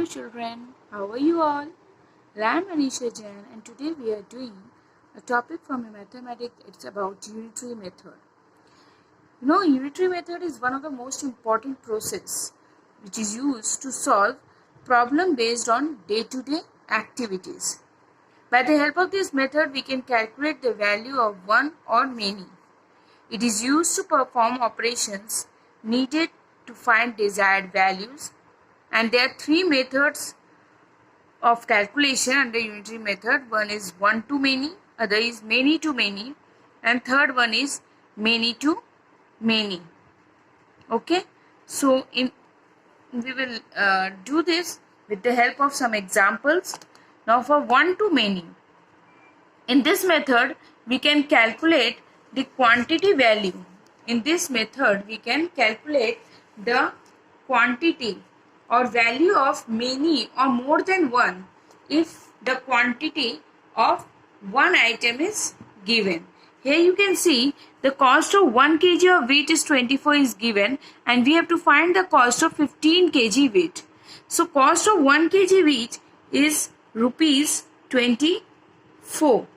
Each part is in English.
Hello children, how are you all? Well, I'm Anisha Jain and today we are doing a topic from mathematics. It's about unitary method. Unitary method is one of the most important process which is used to solve problem based on day-to-day activities. By the help of this method, we can calculate the value of one or many. It is used to perform operations needed to find desired values, and there are three methods of calculation under unitary method. One is one to many, other is many to many, and third one is many to many. Okay, so we will do this with the help of some examples. Now for one to many, in this method we can calculate the quantity value. In this method we can calculate the quantity or value of many or more than one if the quantity of one item is given. Here you can see the cost of 1 kg of wheat is 24 is given, and we have to find the cost of 15 kg wheat. So cost of 1 kg wheat is rupees 24.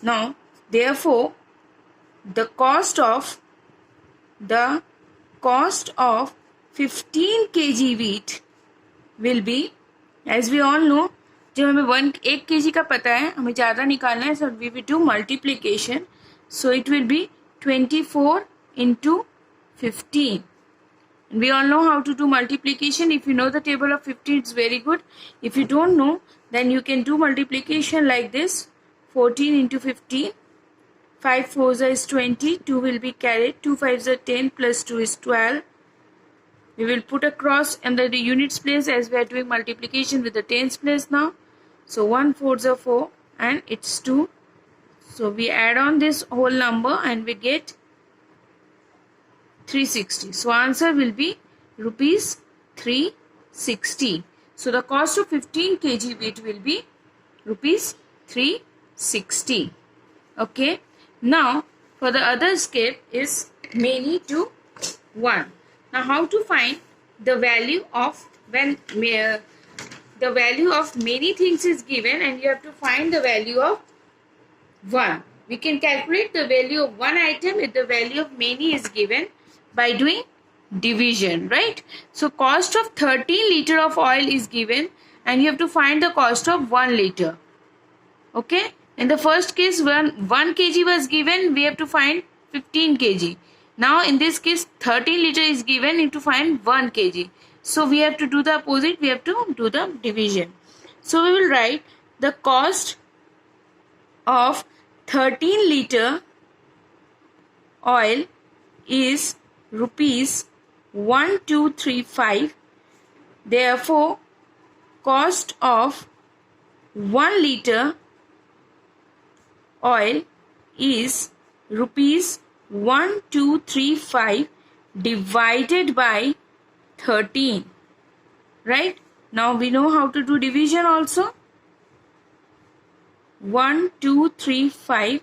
Now therefore the cost of 15 kg wheat will be, as we all know, जब हमें 1 kg का पता है, हमें ज़्यादा निकालना है, so we will do multiplication. So it will be 24 into 15. And we all know how to do multiplication. If you know the table of 15, it's very good. If you don't know, then you can do multiplication like this: 14 into 15. 5 4s is 20. 2 will be carried. 2 5s are 10 plus 2 is 12. We will put a cross under the units place as we are doing multiplication with the tens place now. So 1 4s are 4 and it's 2. So we add on this whole number and we get 360. So answer will be rupees 360. So the cost of 15 kg wheat will be rupees 360. Okay. Now for the other step is many to one. Now how to find the value of when the value of many things is given and you have to find the value of one. We can calculate the value of one item if the value of many is given by doing division, right? So cost of 13 liter of oil is given and you have to find the cost of 1 liter. Okay. In the first case, when 1 kg was given, we have to find 15 kg. Now in this case 13 liter is given, need to find 1 kg. So we have to do the opposite, we have to do the division. So we will write the cost of 13 liter oil is rupees 1235. Therefore cost of 1 liter oil is rupees 1235 divided by 13. Right? Now we know how to do division also. 1235.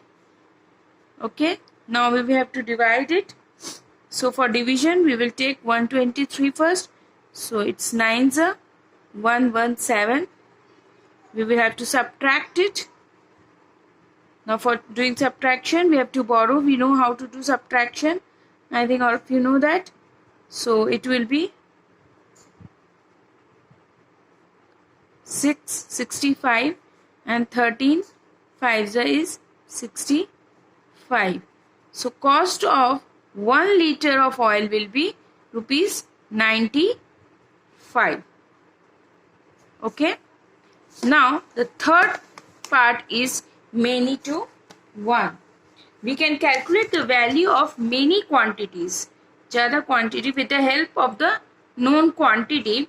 Okay. Now we will have to divide it. So for division we will take 123 first. So it's 9s are 117. We will have to subtract it. Now for doing subtraction, we have to borrow. We know how to do subtraction. I think all of you know that. So it will be 65 and 13 5s is 65. So cost of 1 liter of oil will be rupees 95. Okay. Now the third part is many to one. We can calculate the value of many quantities, ज़्यादा quantity, with the help of the known quantity.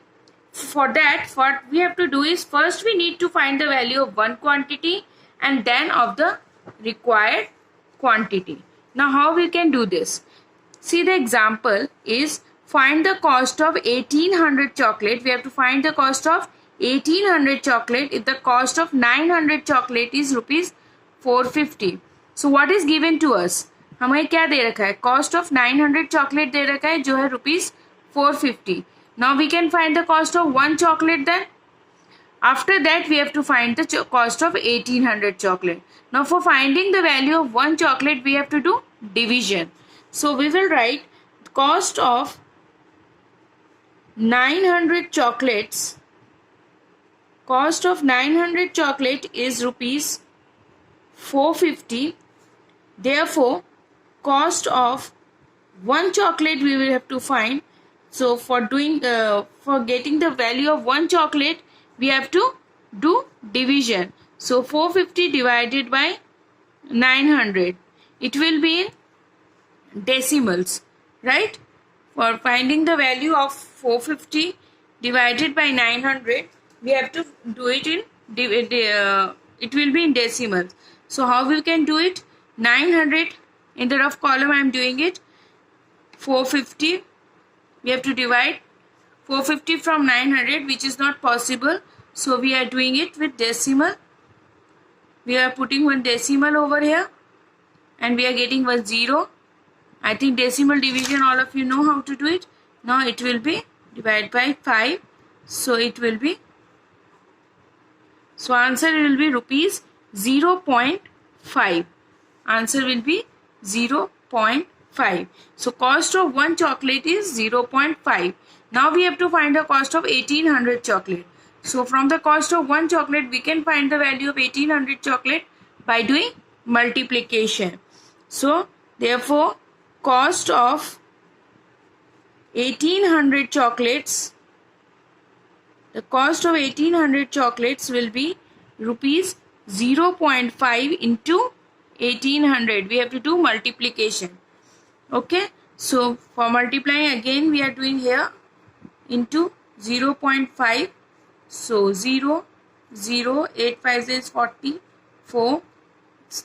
For that, what we have to do is first we need to find the value of one quantity and then of the required quantity. Now how we can do this? See, the example is find the cost of 1800 chocolate. We have to find the cost of 1800 chocolate if the cost of 900 chocolate is rupees 450. So what is given to us? हमें क्या दे रखा है? Cost of 900 chocolate दे रखा है जो है rupees 450. Now we can find the cost of one chocolate then. After that, we have to find the cost of 1800 chocolate. Now, for finding the value of one chocolate, we have to do division. So, we will write cost of 900 chocolates. Cost of 900 chocolate is rupees 450. Therefore, cost of one chocolate we will have to find. So for getting the value of one chocolate, we have to do division. So 450 divided by 900. It will be in decimals, right? For finding the value of 450 divided by 900, we have to do it in it will be in decimals. So how we can do it? 900 in the rough column I am doing it. 450, we have to divide 450 from 900, which is not possible. So we are doing it with decimal. We are putting one decimal over here and we are getting one 0. I think decimal division all of you know how to do it. Now it will be divided by 5. So it will be, so answer will be rupees 0.5. Answer will be 0.5. So cost of one chocolate is 0.5. Now we have to find the cost of 1800 chocolate. So from the cost of one chocolate, we can find the value of 1800 chocolate by doing multiplication. So therefore, cost of 1800 chocolates, the cost of 1800 chocolates will be rupees 0.5 into 1800. We have to do multiplication. Okay. So for multiplying, again we are doing here into 0.5. So 0, 0, 8 5 is 40, 4,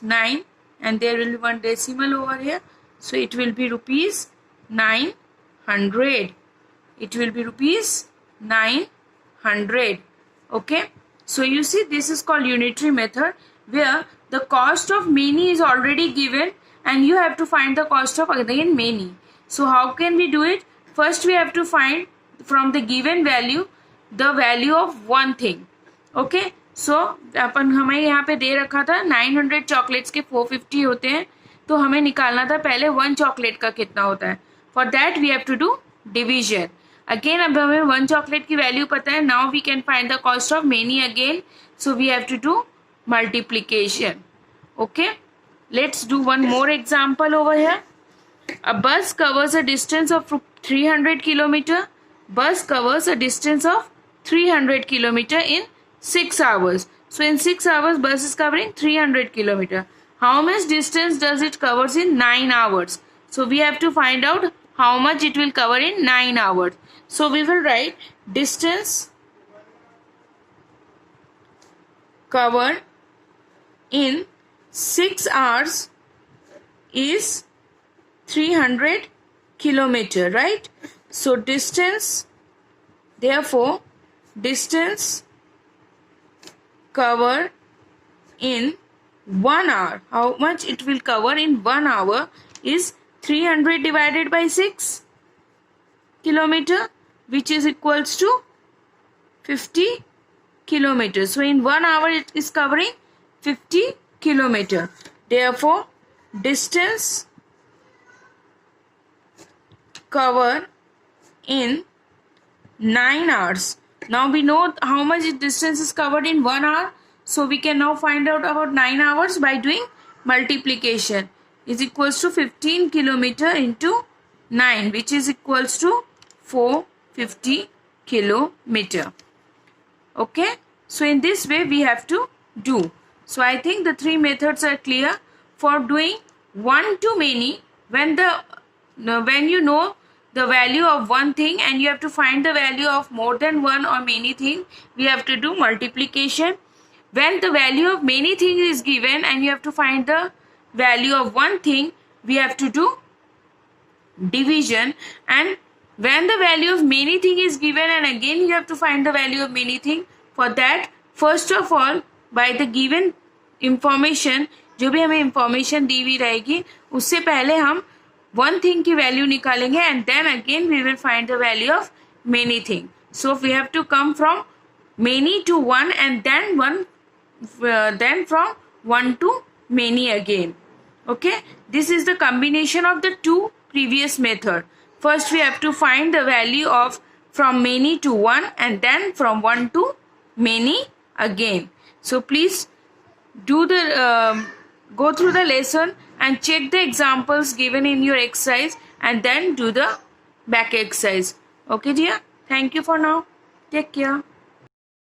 9, and there will be one decimal over here. So it will be rupees 900. It will be rupees 900. Okay. So you see, this is called unitary method, where the cost of many is already given and you have to find the cost of again many. So how can we do it? First we have to find from the given value the value of one thing. Okay. So अपन हमें यहाँ पे दे रखा था 900 chocolates के 450 होते हैं, तो हमें निकालना था पहले वन चॉकलेट का कितना होता है. For that we have to do division. Again अब हमें वन चॉकलेट की वैल्यू पता है. Now we can find the cost of many again. So we have to do multiplication. Okay, let's do one more example over here. A bus covers a distance of 300 kilometer. Bus covers a distance of 300 kilometer in 6 hours. So in 6 hours, bus is covering 300 kilometer. How much distance does it covers in 9 hours? So we have to find out how much it will cover in 9 hours. So we will write distance covered in 6 hours is 300 kilometer, right? So distance, therefore distance covered in 1 hour, how much it will cover in 1 hour is 300 divided by 6 kilometer, which is equals to 50 kilometers. So in 1 hour it is covering 50 kilometer. Therefore distance covered in 9 hours. Now we know how much distance is covered in 1 hour. So we can now find out about 9 hours by doing multiplication. Is equals to 15 kilometer into 9, which is equals to 450 kilometer. Okay. So in this way we have to do. So I think the three methods are clear. For doing one to many, when you know the value of one thing and you have to find the value of more than one or many things, we have to do multiplication. When the value of many things is given and you have to find the value of one thing, we have to do division. And when the value of many things is given and again you have to find the value of many things, for that first of all by the given information, जो भी हमें information दी हुई रहेगी उससे पहले हम one thing की value निकालेंगे and then again we will find the value of many things. So we have to come from many to one, and then from one to many again. Okay, this is the combination of the two previous method. First we have to find the value of from many to one, and then from one to many again. So please do the go through the lesson and check the examples given in your exercise, and then do the back exercise. Okay dear, thank you for now. Take care.